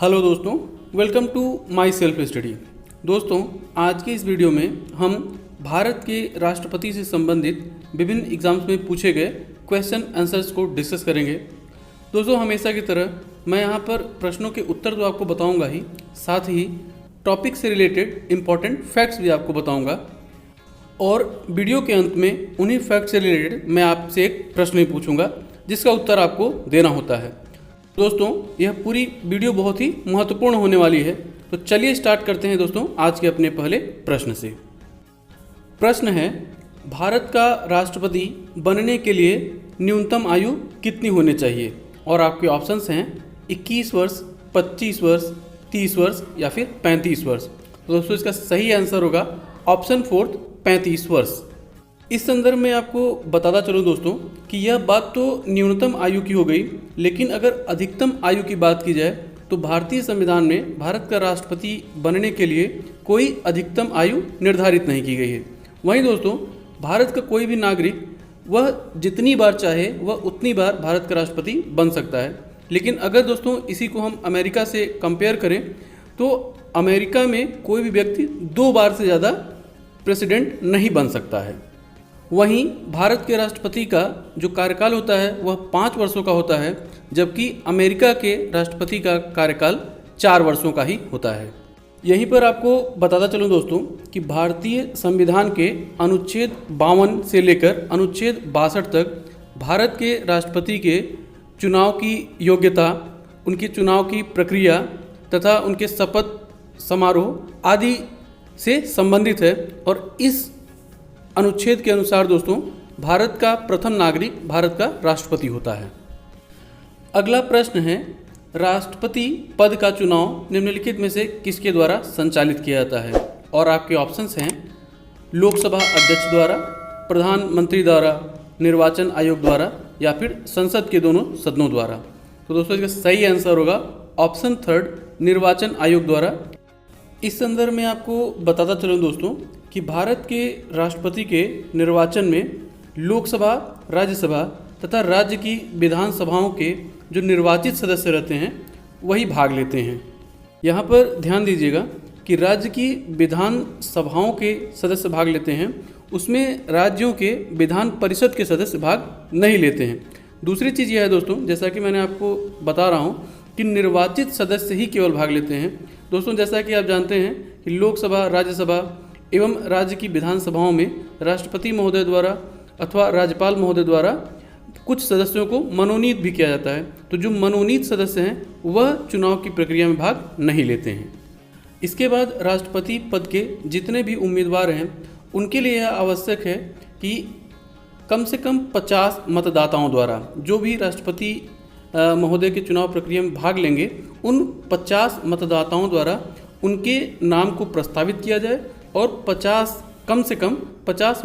Hello दोस्तों, welcome to my self study. दोस्तों, आज के इस वीडियो में हम भारत के राष्ट्रपति से संबंधित विभिन्न एग्जाम्स में पूछे गए क्वेश्चन आंसर्स को डिस्कस करेंगे। दोस्तों, हमेशा की तरह मैं यहाँ पर प्रश्नों के उत्तर तो आपको बताऊँगा ही, साथ ही टॉपिक से रिलेटेड इम्पॉर्टेंट फैक्ट्स भी आपको बताऊँगा और वीडियो के अंत में उन्हीं फैक्ट से रिलेटेड मैं आपसे एक प्रश्न ही पूछूंगा जिसका उत्तर आपको देना होता है। दोस्तों, यह पूरी वीडियो बहुत ही महत्वपूर्ण होने वाली है, तो चलिए स्टार्ट करते हैं दोस्तों आज के अपने पहले प्रश्न से। प्रश्न है, भारत का राष्ट्रपति बनने के लिए न्यूनतम आयु कितनी होनी चाहिए? और आपके ऑप्शंस हैं 21 वर्ष, 25 वर्ष, 30 वर्ष या फिर 35 वर्ष। तो दोस्तों, इसका सही आंसर होगा ऑप्शन 4 35 वर्ष। इस संदर्भ में आपको बताता चलूँ दोस्तों कि यह बात तो न्यूनतम आयु की हो गई, लेकिन अगर अधिकतम आयु की बात की जाए तो भारतीय संविधान में भारत का राष्ट्रपति बनने के लिए कोई अधिकतम आयु निर्धारित नहीं की गई है। वहीं दोस्तों, भारत का कोई भी नागरिक वह जितनी बार चाहे वह उतनी बार भारत का राष्ट्रपति बन सकता है। लेकिन अगर दोस्तों इसी को हम अमेरिका से कंपेयर करें तो अमेरिका में कोई भी व्यक्ति 2 बार से ज़्यादा प्रेसिडेंट नहीं बन सकता है। वहीं भारत के राष्ट्रपति का जो कार्यकाल होता है वह 5 वर्षों का होता है, जबकि अमेरिका के राष्ट्रपति का कार्यकाल 4 वर्षों का ही होता है। यहीं पर आपको बताता चलूँ दोस्तों कि भारतीय संविधान के अनुच्छेद 52 से लेकर अनुच्छेद 62 तक भारत के राष्ट्रपति के चुनाव की योग्यता, उनके चुनाव की प्रक्रिया तथा उनके शपथ समारोह आदि से संबंधित है। और इस अनुच्छेद के अनुसार दोस्तों भारत का प्रथम नागरिक भारत का राष्ट्रपति होता है। अगला प्रश्न है, राष्ट्रपति पद का चुनाव निम्नलिखित में से किसके द्वारा संचालित किया जाता है? और आपके ऑप्शंस हैं लोकसभा अध्यक्ष द्वारा, प्रधानमंत्री द्वारा, निर्वाचन आयोग द्वारा या फिर संसद के दोनों सदनों द्वारा। तो दोस्तों, इसका सही आंसर होगा ऑप्शन 3 निर्वाचन आयोग द्वारा। इस संदर्भ में आपको बताता चलूँ दोस्तों कि भारत के राष्ट्रपति के निर्वाचन में लोकसभा, राज्यसभा तथा राज्य की विधानसभाओं के जो निर्वाचित सदस्य रहते हैं वही भाग लेते हैं। यहाँ पर ध्यान दीजिएगा कि राज्य की विधानसभाओं के सदस्य भाग लेते हैं, उसमें राज्यों के विधान परिषद के सदस्य भाग नहीं लेते हैं। दूसरी चीज़ यह है दोस्तों, जैसा कि मैंने आपको बता रहा हूँ कि निर्वाचित सदस्य ही केवल भाग लेते हैं। दोस्तों, जैसा कि आप जानते हैं कि लोकसभा, राज्यसभा एवं राज्य की विधानसभाओं में राष्ट्रपति महोदय द्वारा अथवा राज्यपाल महोदय द्वारा कुछ सदस्यों को मनोनीत भी किया जाता है। तो जो मनोनीत सदस्य हैं वह चुनाव की प्रक्रिया में भाग नहीं लेते हैं। इसके बाद राष्ट्रपति पद के जितने भी उम्मीदवार हैं उनके लिए यह आवश्यक है कि कम से कम 50 मतदाताओं द्वारा, जो भी राष्ट्रपति महोदय के चुनाव प्रक्रिया में भाग लेंगे, उन 50 मतदाताओं द्वारा उनके नाम को प्रस्तावित किया जाए और कम से कम 50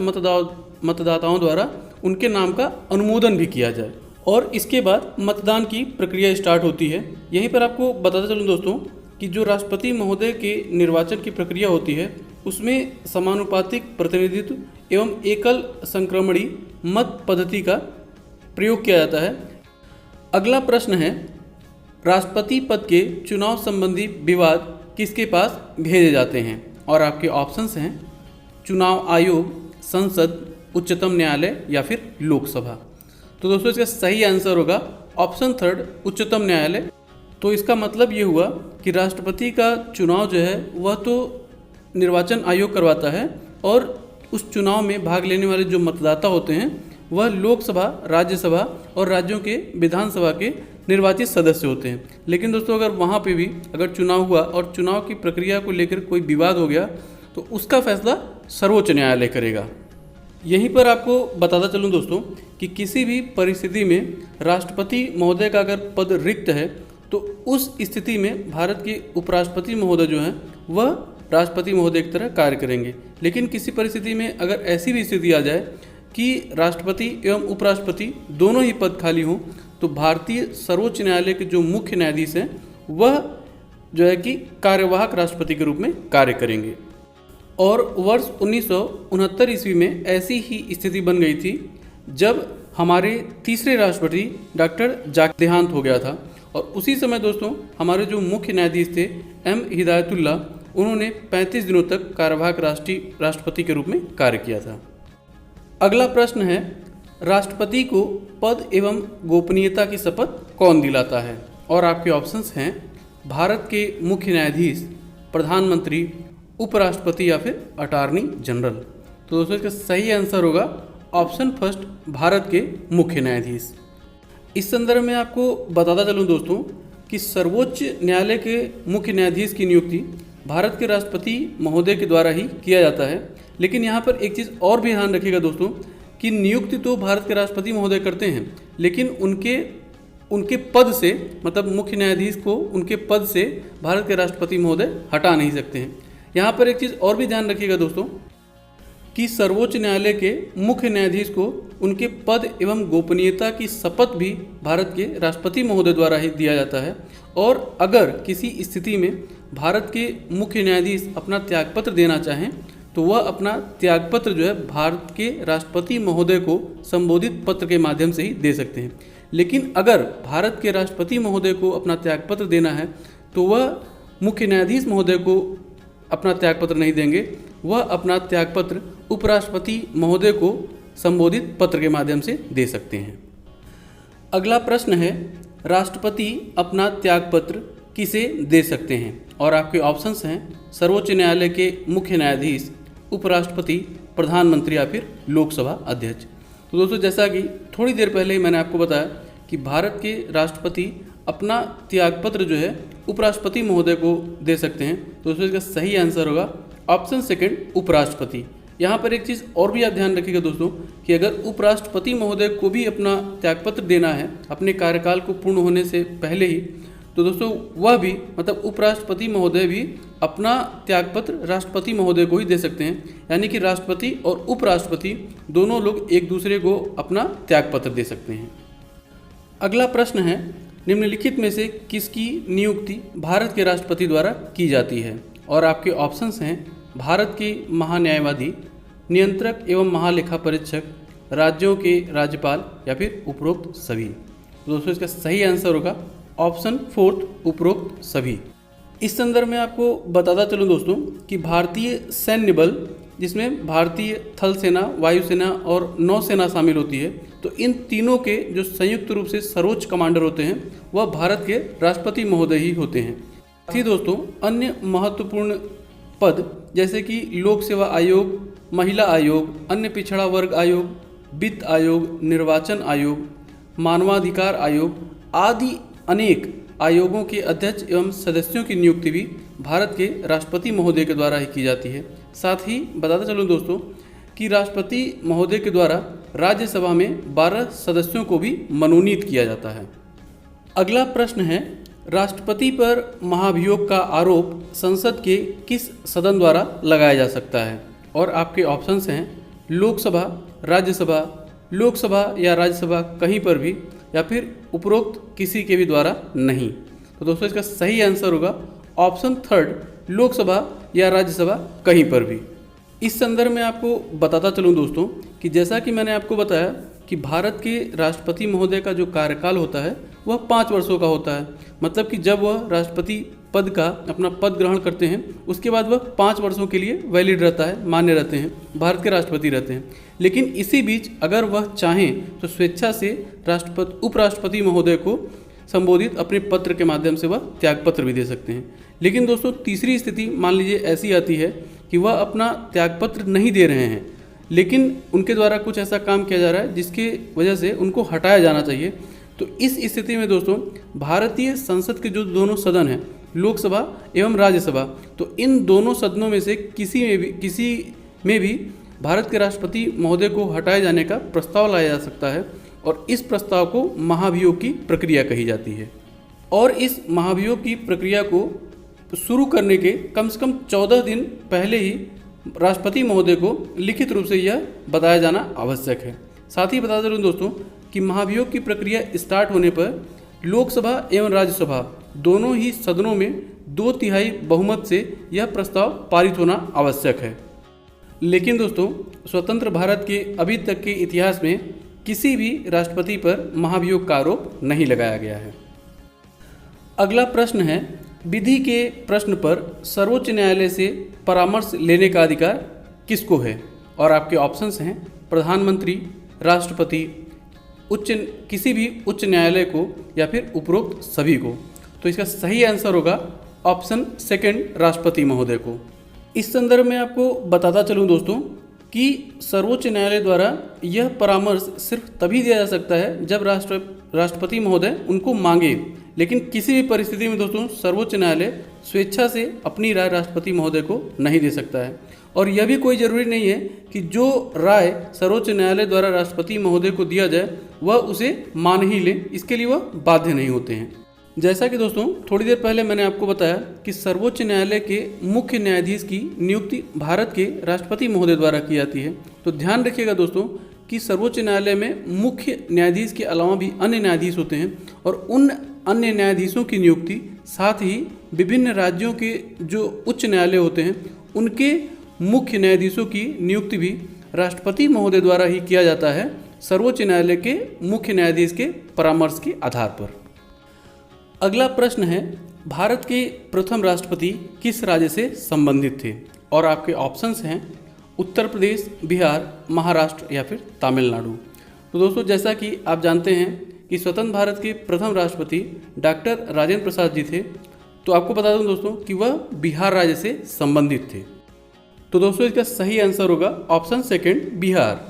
मतदाताओं द्वारा उनके नाम का अनुमोदन भी किया जाए। और इसके बाद मतदान की प्रक्रिया स्टार्ट होती है। यहीं पर आपको बताता चलूँ दोस्तों कि जो राष्ट्रपति महोदय के निर्वाचन की प्रक्रिया होती है उसमें समानुपातिक प्रतिनिधित्व एवं एकल संक्रमणी मत पद्धति का प्रयोग किया जाता है। अगला प्रश्न है, राष्ट्रपति पद के चुनाव संबंधी विवाद किसके पास भेजे जाते हैं? और आपके ऑप्शंस हैं चुनाव आयोग, संसद, उच्चतम न्यायालय या फिर लोकसभा। तो दोस्तों, इसका सही आंसर होगा ऑप्शन 3 उच्चतम न्यायालय। तो इसका मतलब ये हुआ कि राष्ट्रपति का चुनाव जो है वह तो निर्वाचन आयोग करवाता है और उस चुनाव में भाग लेने वाले जो मतदाता होते हैं वह लोकसभा, राज्यसभा और राज्यों के विधानसभा के निर्वाचित सदस्य होते हैं। लेकिन दोस्तों, अगर वहाँ पे भी अगर चुनाव हुआ और चुनाव की प्रक्रिया को लेकर कोई विवाद हो गया तो उसका फैसला सर्वोच्च न्यायालय करेगा। यहीं पर आपको बताता चलूँ दोस्तों कि किसी भी परिस्थिति में राष्ट्रपति महोदय का अगर पद रिक्त है तो उस स्थिति में भारत के उपराष्ट्रपति महोदय जो हैं वह राष्ट्रपति महोदय की तरह कार्य करेंगे। लेकिन किसी परिस्थिति में अगर ऐसी भी स्थिति आ जाए कि राष्ट्रपति एवं उपराष्ट्रपति दोनों ही पद खाली हों तो भारतीय सर्वोच्च न्यायालय के जो मुख्य न्यायाधीश हैं वह जो है कि कार्यवाहक राष्ट्रपति के रूप में कार्य करेंगे। और वर्ष 1969 ईस्वी में ऐसी ही स्थिति बन गई थी जब हमारे तीसरे राष्ट्रपति डॉक्टर जाकिर देहांत हो गया था और उसी समय दोस्तों हमारे जो मुख्य न्यायाधीश थे एम हिदायतुल्ला, उन्होंने 35 दिनों तक कार्यवाहक राष्ट्रपति के रूप में कार्य किया था। अगला प्रश्न है, राष्ट्रपति को पद एवं गोपनीयता की शपथ कौन दिलाता है? और आपके ऑप्शंस हैं भारत के मुख्य न्यायाधीश, प्रधानमंत्री, उपराष्ट्रपति या फिर अटॉर्नी जनरल। तो दोस्तों इसका सही आंसर होगा ऑप्शन फर्स्ट, भारत के मुख्य न्यायाधीश। इस संदर्भ में आपको बताता चलूँ दोस्तों कि सर्वोच्च न्यायालय के मुख्य न्यायाधीश की नियुक्ति भारत के राष्ट्रपति महोदय के द्वारा ही किया जाता है। लेकिन यहाँ पर एक चीज़ और भी ध्यान रखिएगा दोस्तों कि नियुक्ति तो भारत के राष्ट्रपति महोदय करते हैं, लेकिन उनके पद से, मतलब मुख्य न्यायाधीश को उनके पद से भारत के राष्ट्रपति महोदय हटा नहीं सकते हैं। यहाँ पर एक चीज़ और भी ध्यान रखिएगा दोस्तों कि सर्वोच्च न्यायालय के मुख्य न्यायाधीश को उनके पद एवं गोपनीयता की शपथ भी भारत के राष्ट्रपति महोदय द्वारा ही दिया जाता है। और अगर किसी स्थिति में भारत के मुख्य न्यायाधीश अपना त्यागपत्र देना चाहें तो वह अपना त्यागपत्र जो है भारत के राष्ट्रपति महोदय को संबोधित पत्र के माध्यम से ही दे सकते हैं। लेकिन अगर भारत के राष्ट्रपति महोदय को अपना त्यागपत्र देना है तो वह मुख्य न्यायाधीश महोदय को अपना त्यागपत्र नहीं देंगे, वह अपना त्यागपत्र उपराष्ट्रपति महोदय को संबोधित पत्र के माध्यम से दे सकते हैं। अगला प्रश्न है, राष्ट्रपति अपना त्यागपत्र किसे दे सकते हैं? और आपके ऑप्शंस हैं सर्वोच्च न्यायालय के मुख्य न्यायाधीश, उपराष्ट्रपति, प्रधानमंत्री या फिर लोकसभा अध्यक्ष। तो दोस्तों जैसा कि थोड़ी देर पहले ही मैंने आपको बताया कि भारत के राष्ट्रपति अपना त्यागपत्र जो है उपराष्ट्रपति महोदय को दे सकते हैं। तो दोस्तों इसका सही आंसर होगा ऑप्शन सेकंड, उपराष्ट्रपति। यहाँ पर एक चीज़ और भी आप ध्यान रखिएगा दोस्तों कि अगर उपराष्ट्रपति महोदय को भी अपना त्यागपत्र देना है अपने कार्यकाल को पूर्ण होने से पहले ही, तो दोस्तों वह भी, मतलब उपराष्ट्रपति महोदय भी अपना त्यागपत्र राष्ट्रपति महोदय को ही दे सकते हैं। यानी कि राष्ट्रपति और उपराष्ट्रपति दोनों लोग एक दूसरे को अपना त्यागपत्र दे सकते हैं। अगला प्रश्न है, निम्नलिखित में से किसकी नियुक्ति भारत के राष्ट्रपति द्वारा की जाती है? और आपके ऑप्शंस हैं भारत के महान्यायवादी, नियंत्रक एवं महालेखा परीक्षक, राज्यों के राज्यपाल या फिर उपरोक्त सभी। तो दोस्तों इसका सही आंसर होगा ऑप्शन फोर्थ, उपरोक्त सभी। इस संदर्भ में आपको बताता चलूँ दोस्तों कि भारतीय सैन्य बल, जिसमें भारतीय थल सेना, वायुसेना और नौसेना शामिल होती है, तो इन तीनों के जो संयुक्त रूप से सर्वोच्च कमांडर होते हैं वह भारत के राष्ट्रपति महोदय ही होते हैं। साथ ही दोस्तों अन्य महत्वपूर्ण पद जैसे कि लोक सेवा आयोग, महिला आयोग, अन्य पिछड़ा वर्ग आयोग, वित्त आयोग, निर्वाचन आयोग, मानवाधिकार आयोग आदि अनेक आयोगों के अध्यक्ष एवं सदस्यों की नियुक्ति भी भारत के राष्ट्रपति महोदय के द्वारा ही की जाती है। साथ ही बताता चलूँ दोस्तों कि राष्ट्रपति महोदय के द्वारा राज्यसभा में 12 सदस्यों को भी मनोनीत किया जाता है। अगला प्रश्न है, राष्ट्रपति पर महाभियोग का आरोप संसद के किस सदन द्वारा लगाया जा सकता है? और आपके ऑप्शंस हैं लोकसभा, राज्यसभा, लोकसभा या राज्यसभा कहीं पर भी, या फिर उपरोक्त किसी के भी द्वारा नहीं। तो दोस्तों इसका सही आंसर होगा ऑप्शन थर्ड, लोकसभा या राज्यसभा कहीं पर भी। इस संदर्भ में आपको बताता चलूँ दोस्तों कि जैसा कि मैंने आपको बताया कि भारत के राष्ट्रपति महोदय का जो कार्यकाल होता है वह 5 वर्षों का होता है। मतलब कि जब वह राष्ट्रपति पद का अपना पद ग्रहण करते हैं उसके बाद वह 5 वर्षों के लिए वैलिड रहता है, मान्य रहते हैं, भारत के राष्ट्रपति रहते हैं। लेकिन इसी बीच अगर वह चाहें तो स्वेच्छा से उपराष्ट्रपति महोदय को संबोधित अपने पत्र के माध्यम से वह त्यागपत्र भी दे सकते हैं। लेकिन दोस्तों तीसरी स्थिति मान लीजिए ऐसी आती है कि वह अपना त्यागपत्र नहीं दे रहे हैं, लेकिन उनके द्वारा कुछ ऐसा काम किया जा रहा है जिसकी वजह से उनको हटाया जाना चाहिए। तो इस स्थिति में दोस्तों भारतीय संसद के जो दोनों सदन हैं, लोकसभा एवं राज्यसभा, तो इन दोनों सदनों में से किसी में भी भारत के राष्ट्रपति महोदय को हटाए जाने का प्रस्ताव लाया जा सकता है और इस प्रस्ताव को महाभियोग की प्रक्रिया कही जाती है। और इस महाभियोग की प्रक्रिया को शुरू करने के कम से कम 14 दिन पहले ही राष्ट्रपति महोदय को लिखित रूप से यह बताया जाना आवश्यक है। साथ ही बता दूं दोस्तों कि महाभियोग की प्रक्रिया स्टार्ट होने पर लोकसभा एवं राज्यसभा दोनों ही सदनों में 2/3 बहुमत से यह प्रस्ताव पारित होना आवश्यक है। लेकिन दोस्तों स्वतंत्र भारत के अभी तक के इतिहास में किसी भी राष्ट्रपति पर महाभियोग का आरोप नहीं लगाया गया है। अगला प्रश्न है, विधि के प्रश्न पर सर्वोच्च न्यायालय से परामर्श लेने का अधिकार किसको है? और आपके ऑप्शंस हैं प्रधानमंत्री, राष्ट्रपति, किसी भी उच्च न्यायालय को या फिर उपरोक्त सभी को। तो इसका सही आंसर होगा ऑप्शन सेकंड, राष्ट्रपति महोदय को। इस संदर्भ में आपको बताता चलूँ दोस्तों कि सर्वोच्च न्यायालय द्वारा यह परामर्श सिर्फ तभी दिया जा सकता है जब राष्ट्रपति महोदय उनको मांगे, लेकिन किसी भी परिस्थिति में दोस्तों सर्वोच्च न्यायालय स्वेच्छा से अपनी राय राष्ट्रपति महोदय को नहीं दे सकता है। और यह भी कोई ज़रूरी नहीं है कि जो राय सर्वोच्च न्यायालय द्वारा राष्ट्रपति महोदय को दिया जाए वह उसे मान ही ले, इसके लिए वह बाध्य नहीं होते हैं। जैसा कि दोस्तों थोड़ी देर पहले मैंने आपको बताया कि सर्वोच्च न्यायालय के मुख्य न्यायाधीश की नियुक्ति भारत के राष्ट्रपति महोदय द्वारा की जाती है। तो ध्यान रखिएगा दोस्तों कि सर्वोच्च न्यायालय में मुख्य न्यायाधीश के अलावा भी अन्य न्यायाधीश होते हैं और उन अन्य न्यायाधीशों की नियुक्ति साथ ही विभिन्न राज्यों के जो उच्च न्यायालय होते हैं उनके मुख्य न्यायाधीशों की नियुक्ति भी राष्ट्रपति महोदय द्वारा ही किया जाता है, सर्वोच्च न्यायालय के मुख्य न्यायाधीश के परामर्श के आधार पर। अगला प्रश्न है, भारत के प्रथम राष्ट्रपति किस राज्य से संबंधित थे? और आपके ऑप्शंस हैं उत्तर प्रदेश, बिहार, महाराष्ट्र या फिर तमिलनाडु। तो दोस्तों जैसा कि आप जानते हैं कि स्वतंत्र भारत के प्रथम राष्ट्रपति डॉक्टर राजेंद्र प्रसाद जी थे। तो आपको बता दूं दोस्तों कि वह बिहार राज्य से संबंधित थे। तो दोस्तों इसका सही आंसर होगा ऑप्शन सेकंड, बिहार।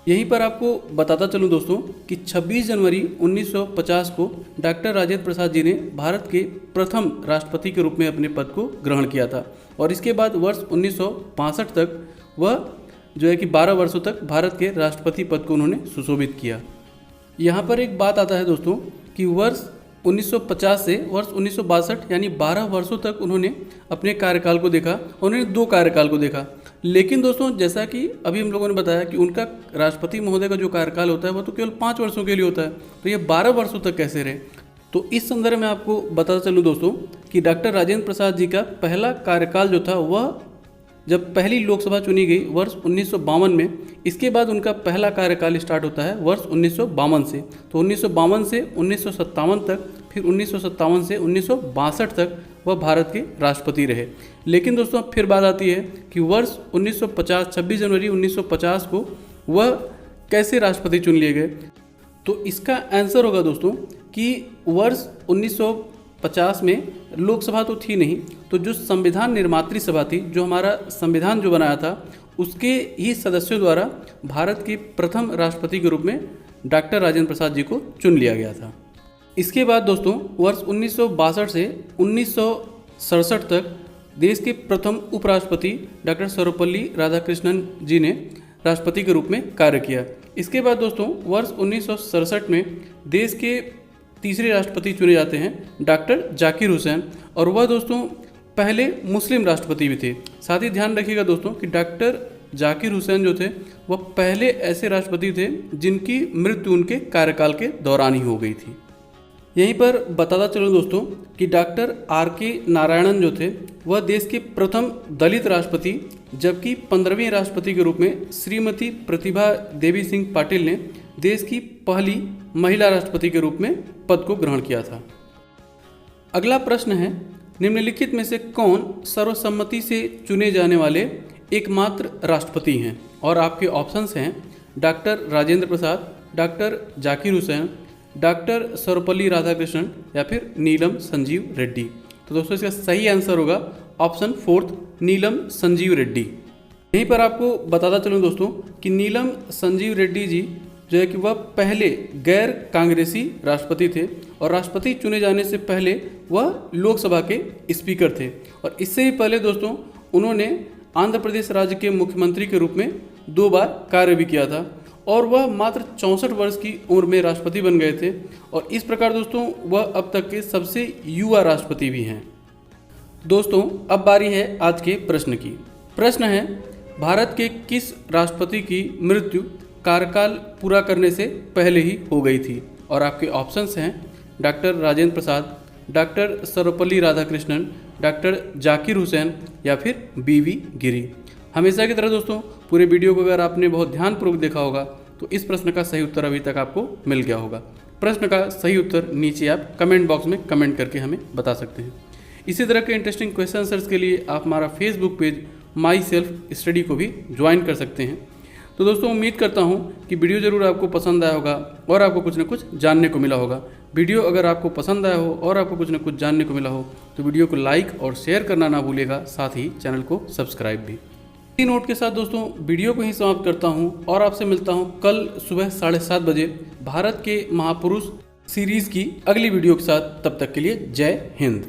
यहीं पर आपको बताता चलूं दोस्तों कि 26 जनवरी 1950 को डॉक्टर राजेंद्र प्रसाद जी ने भारत के प्रथम राष्ट्रपति के रूप में अपने पद को ग्रहण किया था और इसके बाद वर्ष 1962 तक वह जो है कि 12 वर्षों तक भारत के राष्ट्रपति पद को उन्होंने सुशोभित किया। यहाँ पर एक बात आता है दोस्तों कि वर्ष 1950 से वर्ष 1962 यानी 12 वर्षों तक उन्होंने अपने कार्यकाल को देखा, उन्होंने 2 कार्यकाल को देखा। लेकिन दोस्तों जैसा कि अभी हम लोगों ने बताया कि उनका राष्ट्रपति महोदय का जो कार्यकाल होता है वो तो केवल 5 वर्षों के लिए होता है, तो ये 12 वर्षों तक कैसे रहे? तो इस संदर्भ में आपको बताता चलूँ दोस्तों कि डॉक्टर राजेंद्र प्रसाद जी का पहला कार्यकाल जो था वह जब पहली लोकसभा चुनी गई वर्ष 1952 में, इसके बाद उनका पहला कार्यकाल स्टार्ट होता है वर्ष 1952 से। तो 1952 से 1957 तक, फिर 1957 से 1962 तक वह भारत के राष्ट्रपति रहे। लेकिन दोस्तों फिर बात आती है कि वर्ष 1950 26 जनवरी 1950 को वह कैसे राष्ट्रपति चुन लिए गए? तो इसका आंसर होगा दोस्तों कि वर्ष 1950 में लोकसभा तो थी नहीं, तो जो संविधान निर्मात्री सभा थी, जो हमारा संविधान जो बनाया था, उसके ही सदस्यों द्वारा भारत के प्रथम राष्ट्रपति के रूप में डॉक्टर राजेंद्र प्रसाद जी को चुन लिया गया था। इसके बाद दोस्तों वर्ष 1962 से 1967 तक देश के प्रथम उपराष्ट्रपति डॉक्टर सर्वपल्ली राधाकृष्णन जी ने राष्ट्रपति के रूप में कार्य किया। इसके बाद दोस्तों वर्ष 1967 में देश के तीसरे राष्ट्रपति चुने जाते हैं डॉक्टर जाकिर हुसैन, और वह दोस्तों पहले मुस्लिम राष्ट्रपति भी थे। साथ ही ध्यान रखिएगा दोस्तों कि डॉक्टर जाकिर हुसैन जो थे वह पहले ऐसे राष्ट्रपति थे जिनकी मृत्यु उनके कार्यकाल के दौरान ही हो गई थी। यहीं पर बताता चलूँ दोस्तों कि डॉक्टर R.K. नारायणन जो थे वह देश के प्रथम दलित राष्ट्रपति, जबकि 15वें राष्ट्रपति के रूप में श्रीमती प्रतिभा देवी सिंह पाटिल ने देश की पहली महिला राष्ट्रपति के रूप में पद को ग्रहण किया था। अगला प्रश्न है, निम्नलिखित में से कौन सर्वसम्मति से चुने जाने वाले एकमात्र राष्ट्रपति हैं? और आपके ऑप्शंस हैं doctor Rajendra Prasad, doctor Zakir Hussain, doctor Sarvepalli Radhakrishnan या फिर नीलम संजीव रेड्डी। तो दोस्तों इसका सही आंसर होगा ऑप्शन 4, नीलम संजीव रेड्डी। यहीं पर आपको बताता चलूँ दोस्तों कि नीलम संजीव रेड्डी जी जो है कि वह पहले गैर कांग्रेसी राष्ट्रपति थे और राष्ट्रपति चुने जाने से पहले वह लोकसभा के स्पीकर थे। और इससे ही पहले दोस्तों उन्होंने आंध्र प्रदेश राज्य के मुख्यमंत्री के रूप में 2 बार कार्य भी किया था और वह मात्र 64 वर्ष की उम्र में राष्ट्रपति बन गए थे। और इस प्रकार दोस्तों वह अब तक के सबसे युवा राष्ट्रपति भी हैं। दोस्तों अब बारी है आज के प्रश्न की। प्रश्न है, भारत के किस राष्ट्रपति की मृत्यु कार्यकाल पूरा करने से पहले ही हो गई थी? और आपके ऑप्शंस हैं doctor Rajendra Prasad, doctor Sarvepalli Radhakrishnan, doctor Zakir Hussain या फिर BV गिरी। हमेशा की तरह दोस्तों पूरे वीडियो को अगर आपने बहुत ध्यानपूर्वक देखा होगा तो इस प्रश्न का सही उत्तर अभी तक आपको मिल गया होगा। प्रश्न का सही उत्तर नीचे आप कमेंट बॉक्स में कमेंट करके हमें बता सकते हैं। इसी तरह के इंटरेस्टिंग क्वेश्चन आंसर्स के लिए आप हमारा फेसबुक पेज माई सेल्फ स्टडी को भी ज्वाइन कर सकते हैं। तो दोस्तों उम्मीद करता हूँ कि वीडियो ज़रूर आपको पसंद आया होगा और आपको कुछ न कुछ जानने को मिला होगा। वीडियो अगर आपको पसंद आया हो और आपको कुछ न कुछ जानने को मिला हो तो वीडियो को लाइक और शेयर करना ना भूलिएगा, साथ ही चैनल को सब्सक्राइब भी। इसी नोट के साथ दोस्तों वीडियो को ही समाप्त करता हूँ और आपसे मिलता हूँ कल सुबह 7:30 बजे भारत के महापुरुष सीरीज़ की अगली वीडियो के साथ। तब तक के लिए जय हिंद।